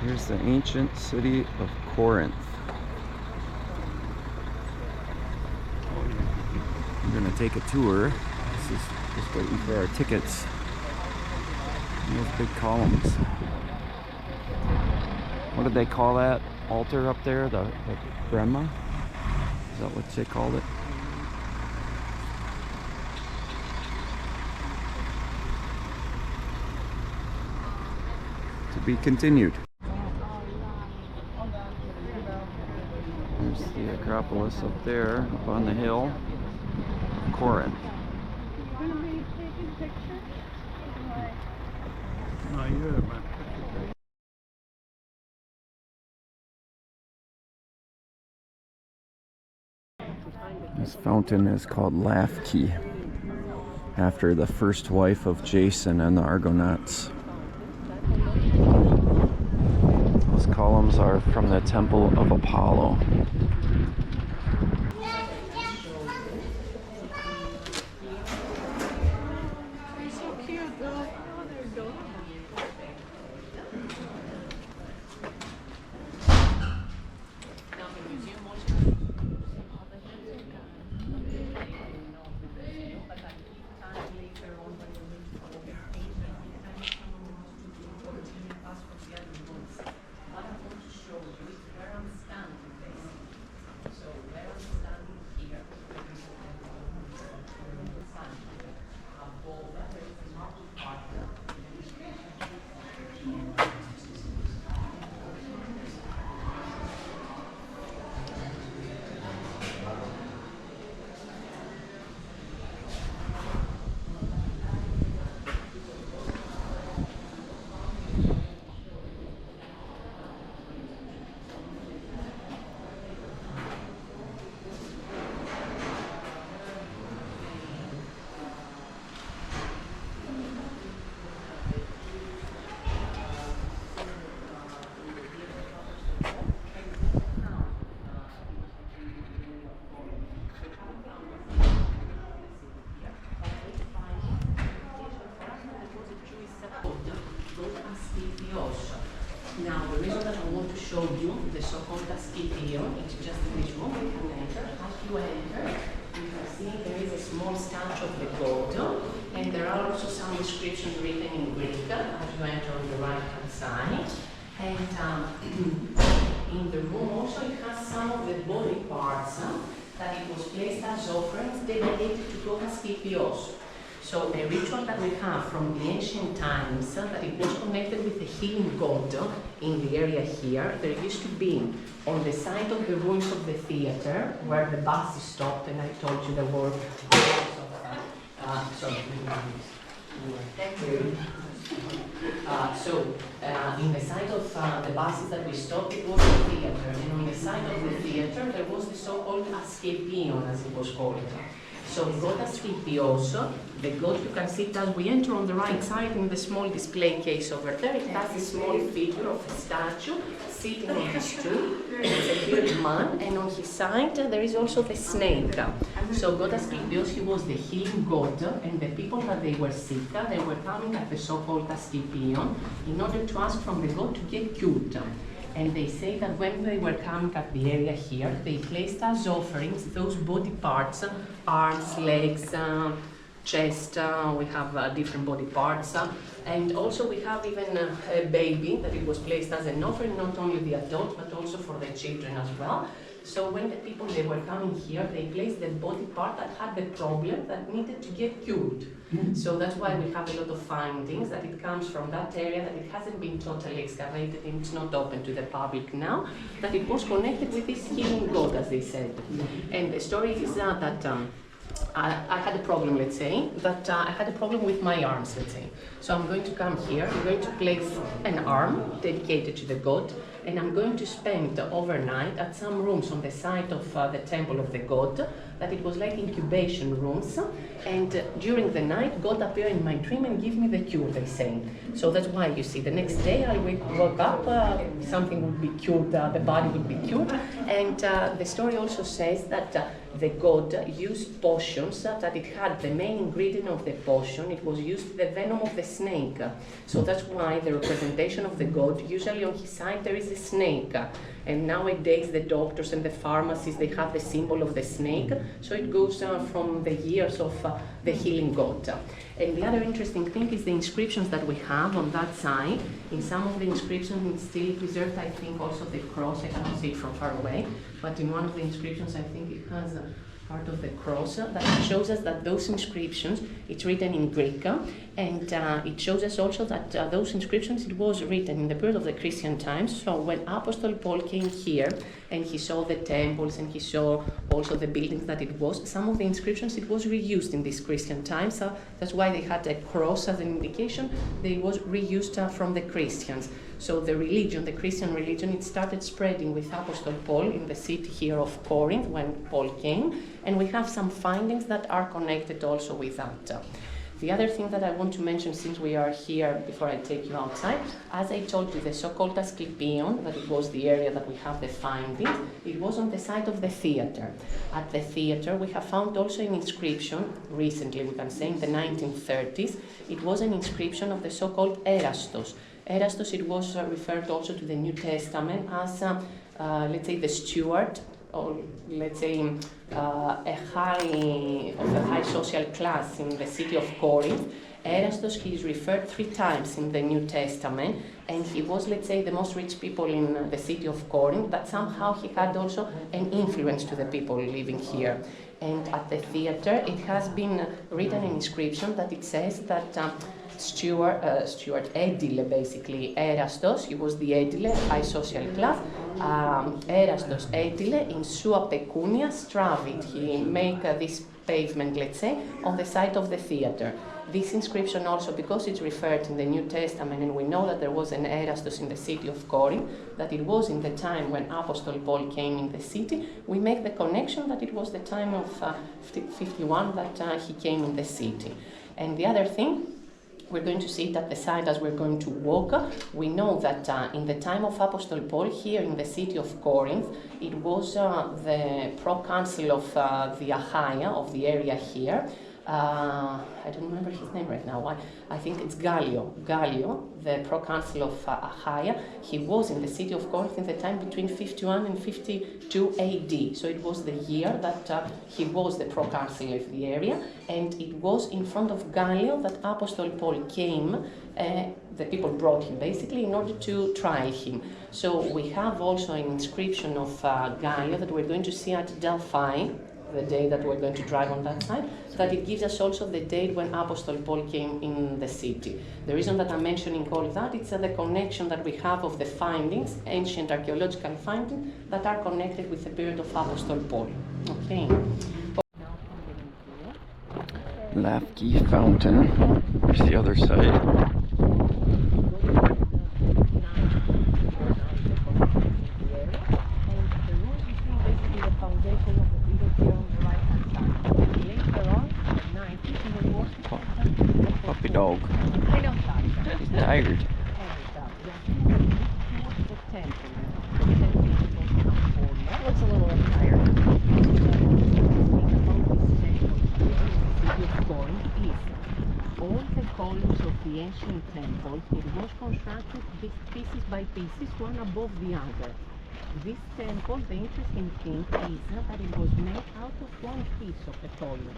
Here's the ancient city of Corinth. We're gonna take a tour. This is just waiting for our tickets. And those big columns. What did they call that altar up there? The Brahma? Is that what they called it? To be continued. There's the Acropolis up there, up on the hill. Corinth. This fountain is called Lafki, after the first wife of Jason and the Argonauts. Those columns are from the Temple of Apollo. Now, the reason that I want to show you the so-called Asclepion, it's just a visual, we can enter. As you enter, you can see there is a small statue of the god, and there are also some inscriptions written in Greek as you enter on the right-hand side. And in the room also it has some of the body parts that it was placed as offerings dedicated to God Asclepios. So a ritual that we have from the ancient times that it was connected with the healing god in the area here. There used to be on the side of the ruins of the theater where the buses stopped, and I told you there were in the side of the buses that we stopped, it was the theater, and on the side of the theater there was the so-called Asclepion, as it was called. So God Asclepios, the god you can see as we enter on the right side in the small display case over there, it has a small figure of a statue sitting on his stool. It's a bearded man, and on his side there is also the snake. So God Asclepios, he was the healing god, and the people that they were sick, they were coming at the so-called Asclepion in order to ask from the god to get cured. And they say that when they were coming at the area here, they placed as offerings those body parts, arms, legs, chest, we have different body parts. And also we have even a baby that it was placed as an offering, not only the adult, but also for the children as well. So when the people, they were coming here, they placed the body part that had the problem that needed to get cured. So that's why we have a lot of findings that it comes from that area, that it hasn't been totally excavated and it's not open to the public now, that it was connected with this healing god, as they said. And the story is that I had a problem, let's say, that I had a problem with my arms, let's say. So I'm going to come here, I'm going to place an arm dedicated to the god, and I'm going to spend overnight at some rooms on the side of the temple of the god, that it was like incubation rooms, and during the night, God appeared in my dream and gave me the cure, they say. So that's why, you see, the next day I woke up, something would be cured, the body would be cured, and the story also says that the god used potions, that it had the main ingredient of the potion, it was used the venom of the snake. So that's why the representation of the god, usually on his side there is a snake. And nowadays the doctors and the pharmacists, they have the symbol of the snake. So it goes from the years of the healing god. And the other interesting thing is the inscriptions that we have on that side. In some of the inscriptions it's still preserved, I think, also the cross. I cannot see it from far away. But in one of the inscriptions, I think it has part of the cross that shows us that those inscriptions, it's written in Greek, and it shows us also that those inscriptions, it was written in the period of the Christian times. So when Apostle Paul came here and he saw the temples and he saw also the buildings that it was, some of the inscriptions, it was reused in these Christian times. That's why they had a cross as an indication. They was reused from the Christians. So the religion, the Christian religion, it started spreading with Apostle Paul in the city here of Corinth when Paul came, and we have some findings that are connected also with that. The other thing that I want to mention, since we are here, before I take you outside, as I told you, the so-called Asclepion, that it was the area that we have the findings, it was on the site of the theater. At the theater, we have found also an inscription, recently we can say in the 1930s, it was an inscription of the so-called Erastos. Erastos, it was referred also to the New Testament as, let's say, the steward, or let's say a high social class in the city of Corinth. Erastos, he is referred 3 times in the New Testament, and he was, let's say, the most rich people in the city of Corinth, but somehow he had also an influence to the people living here. And at the theater, it has been written an inscription that it says that Steward Edile, basically, Erastos, he was the Edile, high social class, Erastos Edile in sua pecunia stravit, he make this pavement, let's say, on the site of the theater. This inscription also, because it's referred in the New Testament, and we know that there was an Erastos in the city of Corinth, that it was in the time when Apostle Paul came in the city, we make the connection that it was the time of 51 that he came in the city. And the other thing, we're going to see it at the site as we're going to walk. We know that in the time of Apostle Paul, here in the city of Corinth, it was the proconsul of the Achaia, of the area here. I don't remember his name right now. I think it's Gallio, the proconsul of Achaia. He was in the city of Corinth in the time between 51 and 52 AD. So it was the year that he was the proconsul of the area, and it was in front of Gallio that Apostle Paul came. The people brought him basically in order to try him. So we have also an inscription of Gallio that we're going to see at Delphi, the day that we're going to drive on that side, that it gives us also the date when Apostle Paul came in the city. The reason that I'm mentioning all that, it's the connection that we have of the findings, ancient archaeological findings, that are connected with the period of Apostle Paul. Okay. Lafki Fountain. Here's the other side. Puppy dog. He's tired. Looks a little tired. All the columns of the ancient temple, it was constructed pieces by pieces, one above the other. This temple, the interesting thing is that it was made out of one piece of the column.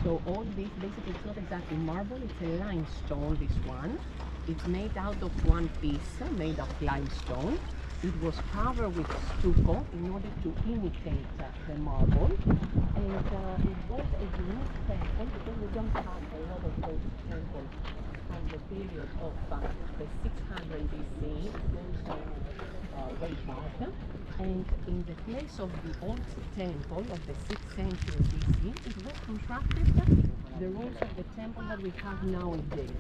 So all this, basically, it's not exactly marble, it's a limestone, this one. It's made out of one piece, made of limestone. It was covered with stucco in order to imitate the marble. And it was a unique temple because we don't have a lot of those temples from the period of the 600 BC, way back. And in the place of the old temple of the 6th century BC, it was constructed the ruins of the temple that we have nowadays.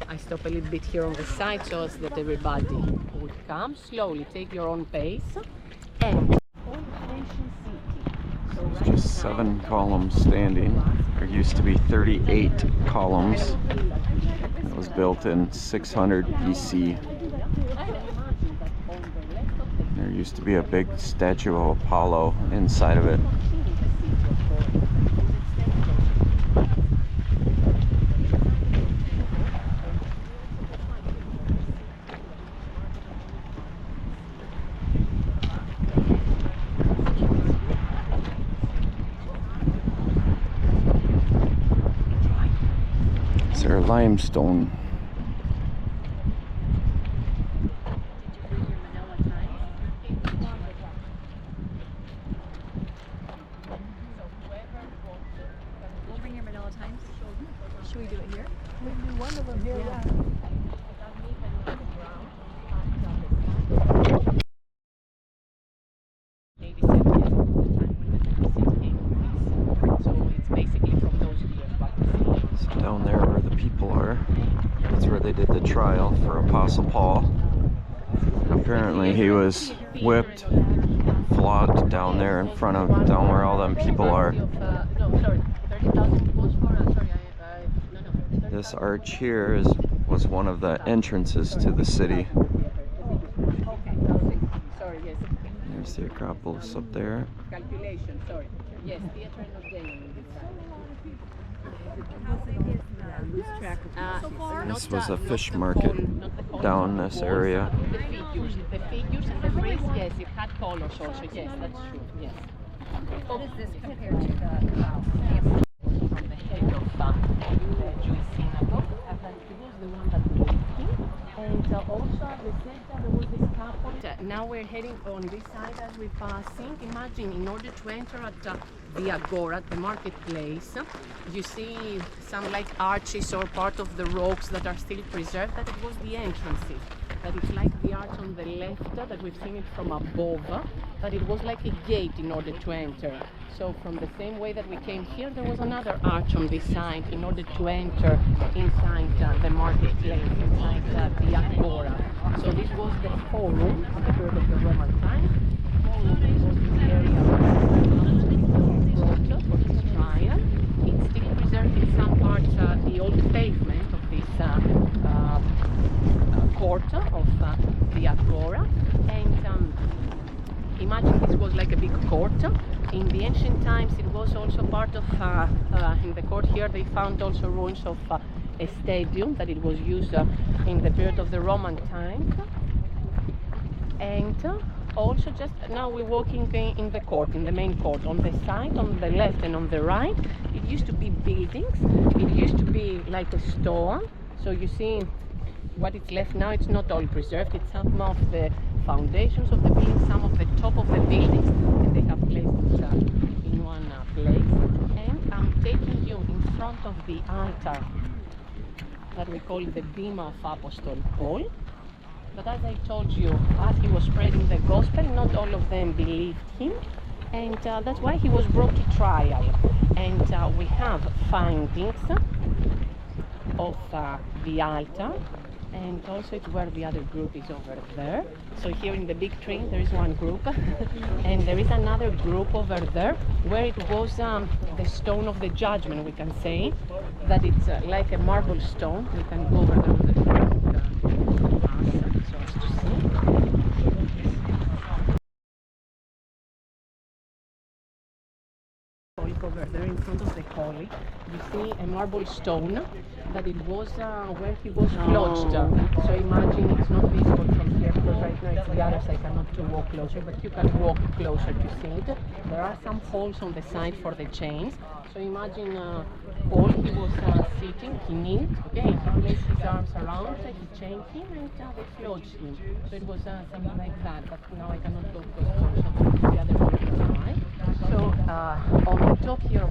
I stop a little bit here on the side so as that everybody would come slowly, take your own pace. And old ancient city. So it's just 7 columns standing. There used to be 38 columns. It was built in 600 BC. There used to be a big statue of Apollo inside of it. These are limestone. Did you bring your Manila Times? Should we do it here? We do one of them here, yeah. So down there where the people are, that's where they did the trial for Apostle Paul. Apparently he was whipped, flogged down there in front of, down where all them people are. This arch here was one of the entrances to the city. There's the Acropolis up there. Calculation, sorry. Yes, theater not day. This was a fish market down this area. The figures and the phrase, yes, it had colors also. Yes, that's true. Yes. How does this compare to the From the head of the Jewish synagogue, and then he was the one that was leading. And also at the center there was this couple. Now we're heading on this side as we've seen. Imagine in order to enter at the Agora, the marketplace, you see some like arches or part of the rocks that are still preserved, that it was the entrances. That it's like the arch on the left, that we've seen it from above, that it was like a gate in order to enter. So from the same way that we came here, there was another arch on this side in order to enter inside the marketplace, inside the Agora. So this was the forum in the period of the Roman times. Forum was the area for this trial. It's still preserved in some parts the old pavement of this court of the Agora. And imagine this was like a big court. In the ancient times it was also part of, in the court here they found also ruins of a stadium that it was used in the period of the Roman times. And also just now we're walking in the court, in the main court. On the side, on the left and on the right, it used to be buildings. It used to be like a stone. So you see what is left now, it's not all preserved. It's some of the foundations of the buildings, some of the top of the buildings, and they have placed it in one place. And I'm taking you in front of the altar that we call the Bema of Apostle Paul. But as I told you, as he was spreading the gospel, not all of them believed him, and that's why he was brought to trial. And we have findings of the altar, and also it's where the other group is over there. So here in the big tree there is one group, and there is another group over there where it was the stone of the judgment, we can say, that it's like a marble stone. We can go over there with the so as to see. Over there in front of the holy, you see a marble stone that it was where he was lodged. So imagine it's not visible from here because right now it's the other side, I cannot to walk closer, but you can walk closer to see it. There are some holes on the side for the chains. So imagine Paul, he was sitting, he kneeled, okay, he placed his arms around, he chained him and they lodged him. So it was something like that, but now I cannot go closer to the other side. So on the top here